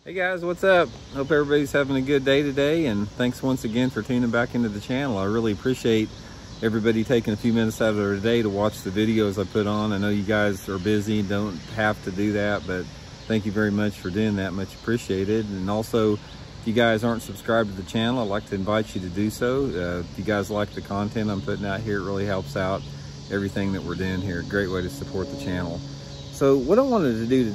Hey guys, what's up? Hope everybody's having a good day today, and thanks once again for tuning back into the channel. I really appreciate everybody taking a few minutes out of their day to watch the videos I put on. I know you guys are busy, don't have to do that, but thank you very much for doing that. Much appreciated. And also, if you guys aren't subscribed to the channel, I'd like to invite you to do so. If you guys like the content I'm putting out here, it really helps out everything that we're doing here. Great way to support the channel. So what I wanted to do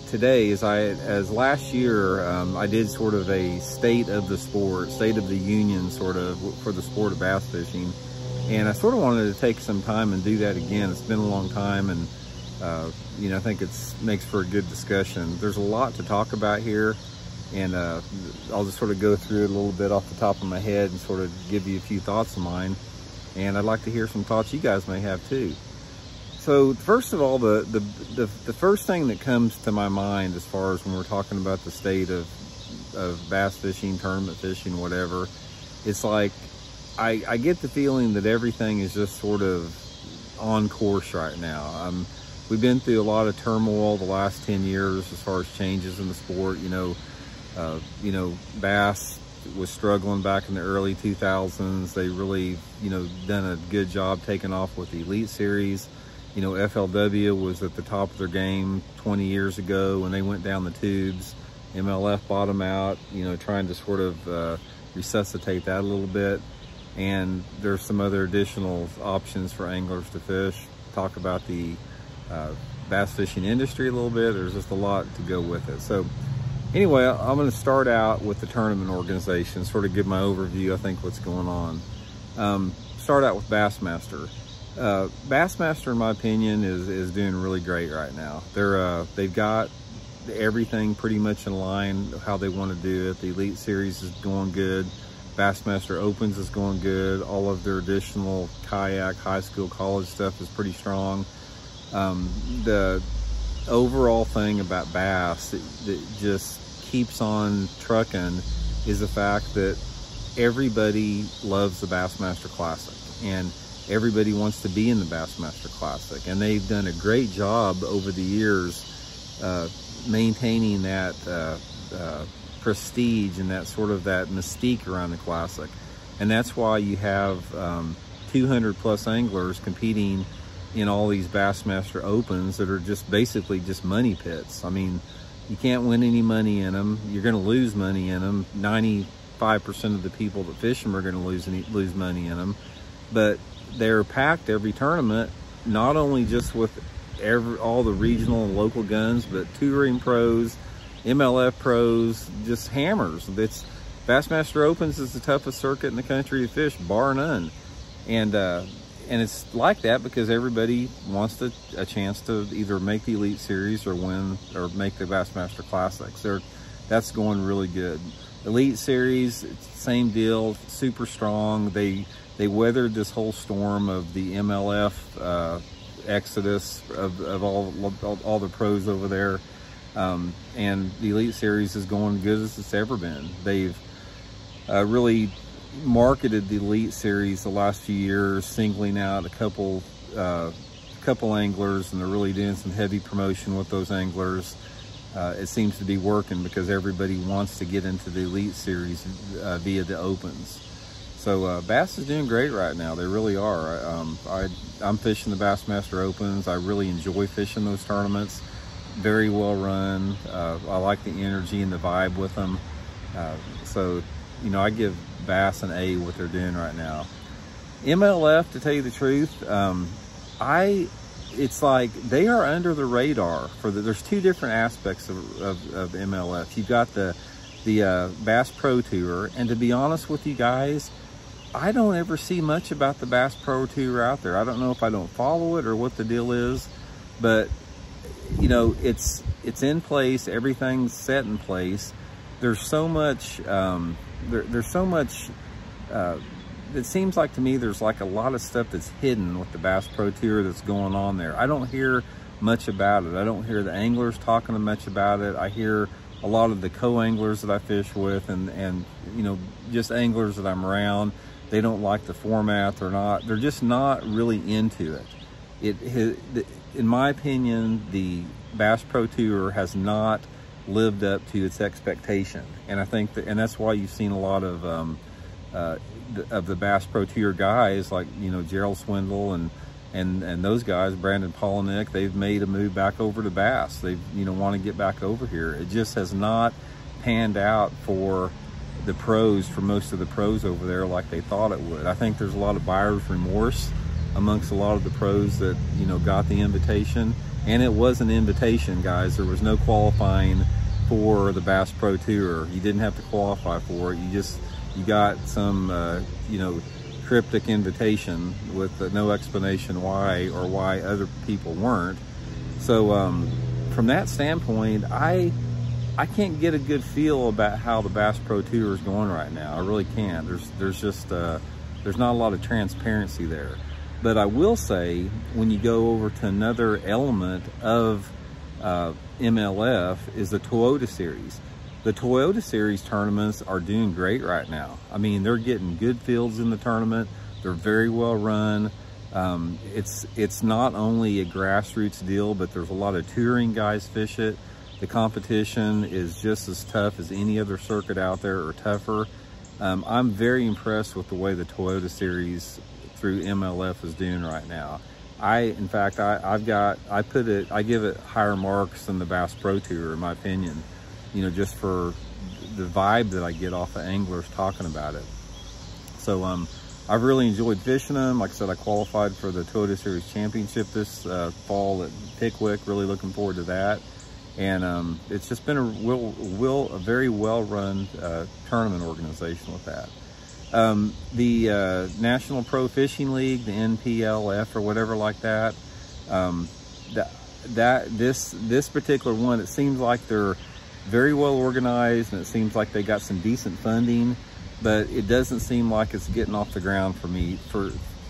today is as last year, I did sort of a state of the sport, state of the union sort of for the sport of bass fishing. And I sort of wanted to take some time and do that again. It's been a long time, and you know, I think makes for a good discussion. There's a lot to talk about here, and I'll just sort of go through it a little bit off the top of my head and sort of give you a few thoughts of mine. And I'd like to hear some thoughts you guys may have too. So first of all, the first thing that comes to my mind as far as when we're talking about the state of bass fishing, tournament fishing, whatever, it's like I get the feeling that everything is just sort of on course right now. We've been through a lot of turmoil the last 10 years as far as changes in the sport. You know, bass was struggling back in the early 2000s. They really, done a good job taking off with the Elite Series. You know, FLW was at the top of their game 20 years ago when they went down the tubes. MLF bottomed out, trying to sort of resuscitate that a little bit. And there's some other additional options for anglers to fish. Talk about the bass fishing industry a little bit. There's just a lot to go with it. So anyway, I'm going to start out with the tournament organization, sort of give my overview, I think, what's going on. Start out with Bassmaster. Bassmaster, in my opinion, is doing really great right now. They've got everything pretty much in line how they want to do it. The Elite Series is going good. Bassmaster Opens is going good. All of their additional kayak, high school, college stuff is pretty strong. The overall thing about bass that just keeps on trucking is the fact that everybody loves the Bassmaster Classic, and everybody wants to be in the Bassmaster Classic, and they've done a great job over the years maintaining that prestige and that sort of that mystique around the Classic. And that's why you have 200 plus anglers competing in all these Bassmaster Opens that are just basically just money pits. I mean, you can't win any money in them. You're going to lose money in them. 95% of the people that fish them are going to lose money in them. But they're packed every tournament, not only just with all the regional and local guns, but touring pros, MLF pros, just hammers. Bassmaster Opens is the toughest circuit in the country to fish, bar none. And it's like that because everybody wants a chance to either make the Elite Series or win or make the Bassmaster Classics. That's going really good. Elite Series, same deal, super strong. They weathered this whole storm of the MLF exodus of all the pros over there. And the Elite Series is going good as it's ever been. They've really marketed the Elite Series the last few years, singling out a couple anglers, and they're really doing some heavy promotion with those anglers. It seems to be working because everybody wants to get into the Elite Series via the Opens. So bass is doing great right now. They really are. I'm fishing the Bassmaster Opens. I really enjoy fishing those tournaments. Very well run. I like the energy and the vibe with them. So, I give bass an A what they're doing right now. MLF, to tell you the truth, it's like they are under the radar there's two different aspects of MLF. You've got the Bass Pro Tour, and to be honest with you guys, I don't ever see much about the Bass Pro Tour out there. I don't know if I don't follow it or what the deal is, but it's in place. Everything's set in place. There's so much. There's so much. It seems like to me there's like a lot of stuff that's hidden with the Bass Pro Tour that's going on there. I don't hear much about it. I don't hear the anglers talking much about it. I hear a lot of the co-anglers that I fish with, and just anglers that I'm around. They don't like the format. They're just not really into it. In my opinion, the Bass Pro Tour has not lived up to its expectation. And I think that, and that's why you've seen a lot of the Bass Pro Tour guys, like, you know, Gerald Swindle and those guys, Brandon Polinick, they've made a move back over to bass. They, you know, want to get back over here. It just has not panned out for the pros, for most of the pros over there, like they thought it would. I think there's a lot of buyer's remorse amongst a lot of the pros that, you know, got the invitation. And it was an invitation, guys. There was no qualifying for the Bass Pro Tour. You didn't have to qualify for it. You got some, you know, cryptic invitation with no explanation why, or why other people weren't. So from that standpoint, I can't get a good feel about how the Bass Pro Tour is going right now. I really can't. There's just there's not a lot of transparency there. But I will say, when you go over to another element of MLF, is the Toyota Series. The Toyota Series tournaments are doing great right now. I mean, they're getting good fields in the tournament. They're very well run. It's not only a grassroots deal, but there's a lot of touring guys fish it. The competition is just as tough as any other circuit out there, or tougher. I'm very impressed with the way the Toyota Series through MLF is doing right now. In fact, I give it higher marks than the Bass Pro Tour, in my opinion. You know, just for the vibe that I get off of anglers talking about it. So I've really enjoyed fishing them. Like I said, I qualified for the Toyota Series Championship this fall at Pickwick. Really looking forward to that. And it's just been a very well-run tournament organization with that. The National Pro Fishing League, the NPLF or whatever like that, this particular one, it seems like they're very well organized, and it seems like they got some decent funding, but it doesn't seem like it's getting off the ground for me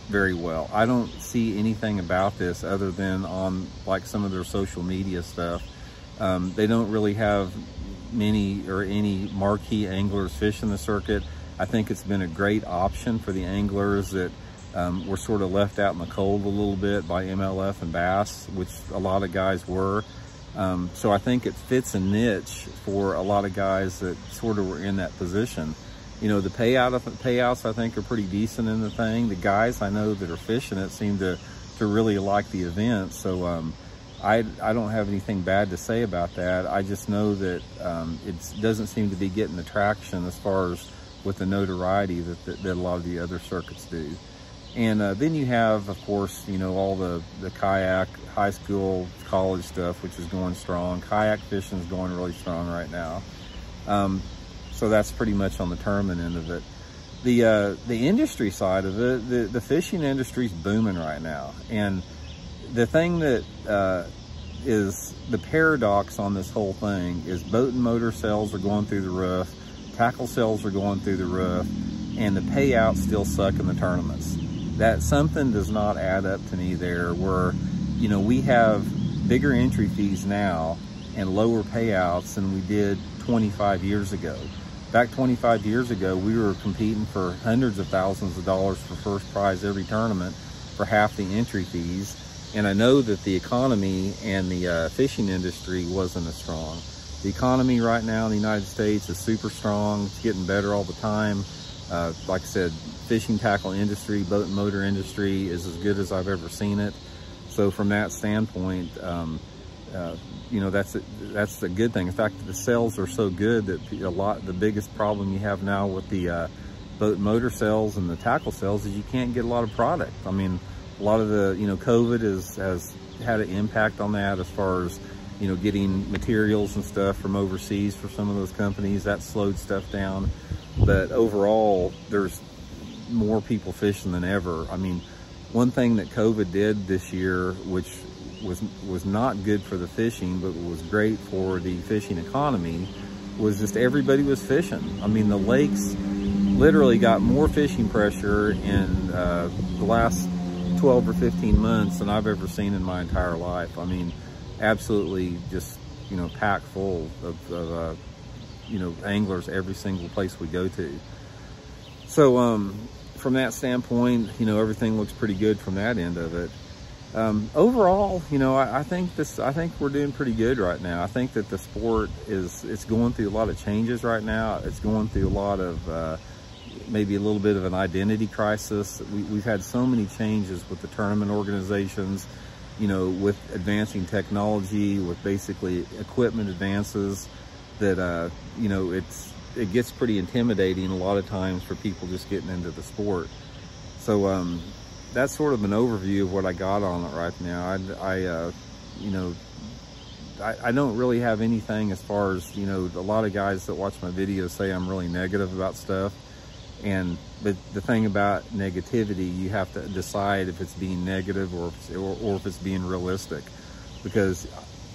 very well. I don't see anything about this other than on like some of their social media stuff. They don't really have many or any marquee anglers fishing the circuit. I think it's been a great option for the anglers that were sort of left out in the cold a little bit by MLF and Bass, which a lot of guys were. So I think it fits a niche for a lot of guys that sort of were in that position. You know, the payouts I think are pretty decent in the thing. The guys I know that are fishing it seem to really like the event. So I don't have anything bad to say about that. I just know that it doesn't seem to be getting the traction as far as with the notoriety that a lot of the other circuits do. And then you have, of course, you know, all the kayak, high school, college stuff, which is going strong. Kayak fishing is going really strong right now. So that's pretty much on the tournament end of it. The industry side of it, the fishing industry is booming right now. And the thing that is the paradox on this whole thing is boat and motor sales are going through the roof, tackle sales are going through the roof, and the payouts still suck in the tournaments. That something does not add up to me there, where, you know, we have bigger entry fees now and lower payouts than we did 25 years ago. Back 25 years ago, we were competing for hundreds of thousands of dollars for first prize every tournament for half the entry fees. And I know that the economy and the fishing industry wasn't as strong. The economy right now in the United States is super strong. It's getting better all the time. Like I said, fishing tackle industry, boat and motor industry is as good as I've ever seen it. So from that standpoint, you know, that's a good thing. In fact, the sales are so good that the biggest problem you have now with the boat and motor sales and the tackle sales is you can't get a lot of product. I mean, a lot of the, you know, COVID has had an impact on that as far as, you know, getting materials and stuff from overseas for some of those companies. That slowed stuff down. But overall, there's more people fishing than ever. I mean, one thing that COVID did this year, which was not good for the fishing, but was great for the fishing economy, was just everybody was fishing. I mean, the lakes literally got more fishing pressure in the last 12 or 15 months than I've ever seen in my entire life. I mean, absolutely just, you know, packed full of you know, anglers every single place we go to. So from that standpoint, you know, everything looks pretty good from that end of it. Overall, you know, I think we're doing pretty good right now. I think that the sport it's going through a lot of changes right now. It's going through a lot of maybe a little bit of an identity crisis. We've had so many changes with the tournament organizations, you know, with advancing technology, with basically equipment advances, that you know, it gets pretty intimidating a lot of times for people just getting into the sport. So that's sort of an overview of what I got on it right now. You know, I don't really have anything as far as, you know, a lot of guys that watch my videos say I'm really negative about stuff. But the thing about negativity, you have to decide if it's being negative or if it's being realistic, because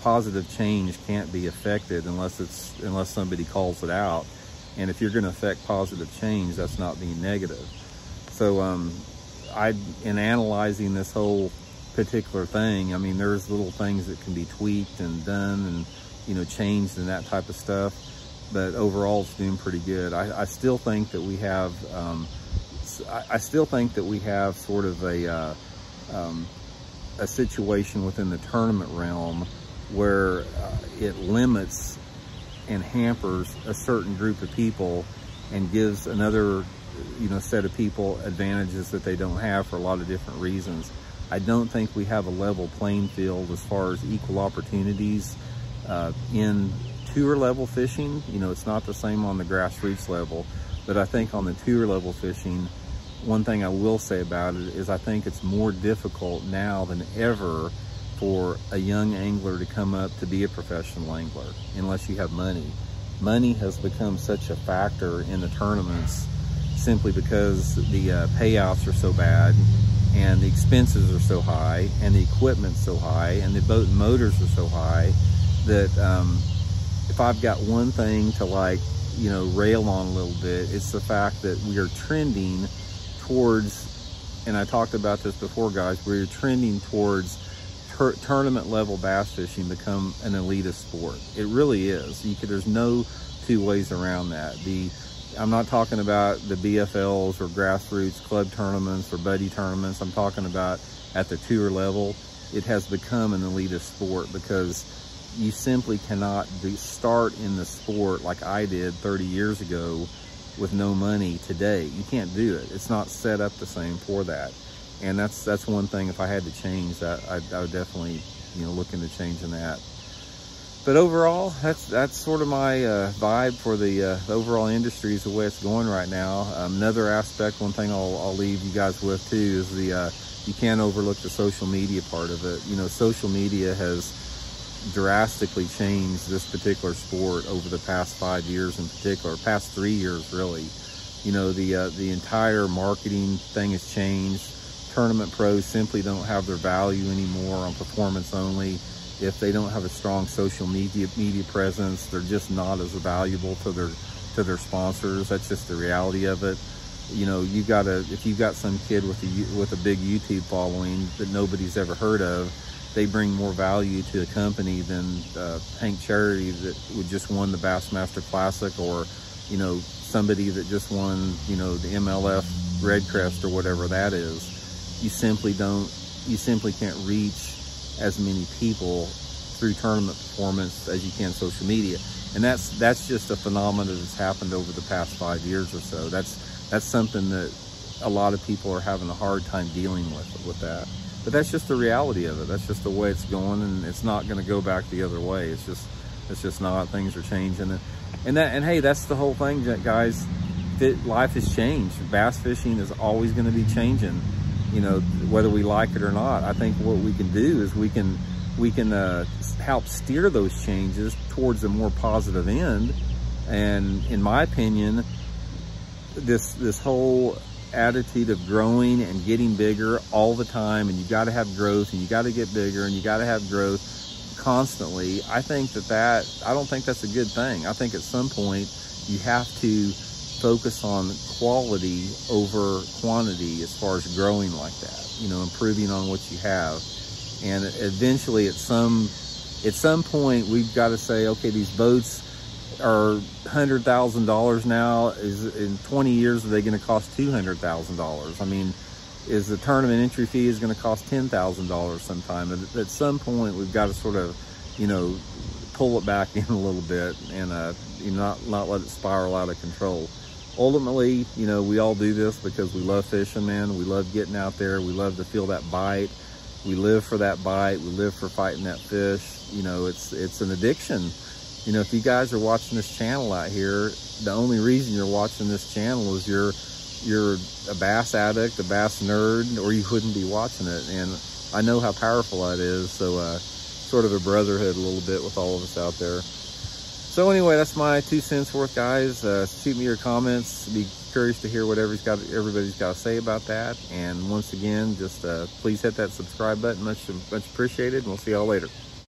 positive change can't be affected unless somebody calls it out. And if you're going to affect positive change, that's not being negative. So in analyzing this whole particular thing, I mean, there's little things that can be tweaked and done and, you know, changed and that type of stuff. But overall, it's doing pretty good. I still think that we have, sort of a situation within the tournament realm where it limits and hampers a certain group of people and gives another, you know, set of people advantages that they don't have for a lot of different reasons. I don't think we have a level playing field as far as equal opportunities in tour level fishing. You know, it's not the same on the grassroots level, but I think on the tour level fishing, one thing I will say about it is I think it's more difficult now than ever for a young angler to come up to be a professional angler unless you have money. Money has become such a factor in the tournaments simply because the payouts are so bad and the expenses are so high and the equipment's so high and the boat and motors are so high that if I've got one thing to, like, you know, rail on a little bit, it's the fact that we are trending towards, and I talked about this before, guys, we're trending towards tournament level bass fishing become an elitist sport. It really is. There's no two ways around that. I'm not talking about the BFLs or grassroots club tournaments or buddy tournaments. I'm talking about at the tour level. It has become an elitist sport because you simply cannot start in the sport like I did 30 years ago with no money today. You can't do it. It's not set up the same for that. And that's one thing, if I had to change that, I would definitely, you know, look into changing that. But overall, that's sort of my vibe for the overall industry is the way it's going right now. Another aspect, one thing I'll leave you guys with too, is you can't overlook the social media part of it. You know, social media has drastically changed this particular sport over the past 5 years, in particular, past 3 years really. You know, the entire marketing thing has changed. Tournament pros simply don't have their value anymore on performance only. If they don't have a strong social media presence, they're just not as valuable to their sponsors. That's just the reality of it. You know, if you've got some kid with a big YouTube following that nobody's ever heard of, they bring more value to a company than Hank Charity that would just won the Bassmaster Classic, or, you know, somebody that just won, you know, the MLF Redcrest or whatever that is. You simply can't reach as many people through tournament performance as you can social media. And that's just a phenomenon that's happened over the past 5 years or so. That's something that a lot of people are having a hard time dealing with that. But that's just the reality of it. That's just the way it's going, and it's not going to go back the other way. It's just not. Things are changing, and hey, that's the whole thing, guys. Life has changed. Bass fishing is always going to be changing. You know, whether we like it or not. I think what we can do is we can help steer those changes towards a more positive end. And in my opinion, this whole attitude of growing and getting bigger all the time, and you got to have growth, and you got to get bigger, and you got to have growth constantly, I don't think that's a good thing. I think at some point you have to focus on quality over quantity as far as growing like that, you know, improving on what you have. And eventually at some point we've got to say, okay, these boats are $100,000 now. In 20 years, are they going to cost $200,000? I mean, is the tournament entry fee is going to cost $10,000 sometime. At some point, we've got to sort of, you know, pull it back in a little bit and you know, not let it spiral out of control. Ultimately, you know, we all do this because we love fishing, man. We love getting out there. We love to feel that bite. We live for that bite. We live for fighting that fish. You know, it's an addiction. You know, if you guys are watching this channel out here, the only reason you're watching this channel is you're a bass addict, a bass nerd, or you wouldn't be watching it. And I know how powerful that is. So sort of a brotherhood a little bit with all of us out there. So anyway, that's my 2 cents worth, guys. Shoot me your comments. Be curious to hear what everybody's got to say about that. And once again, just please hit that subscribe button. Much appreciated. And we'll see y'all later.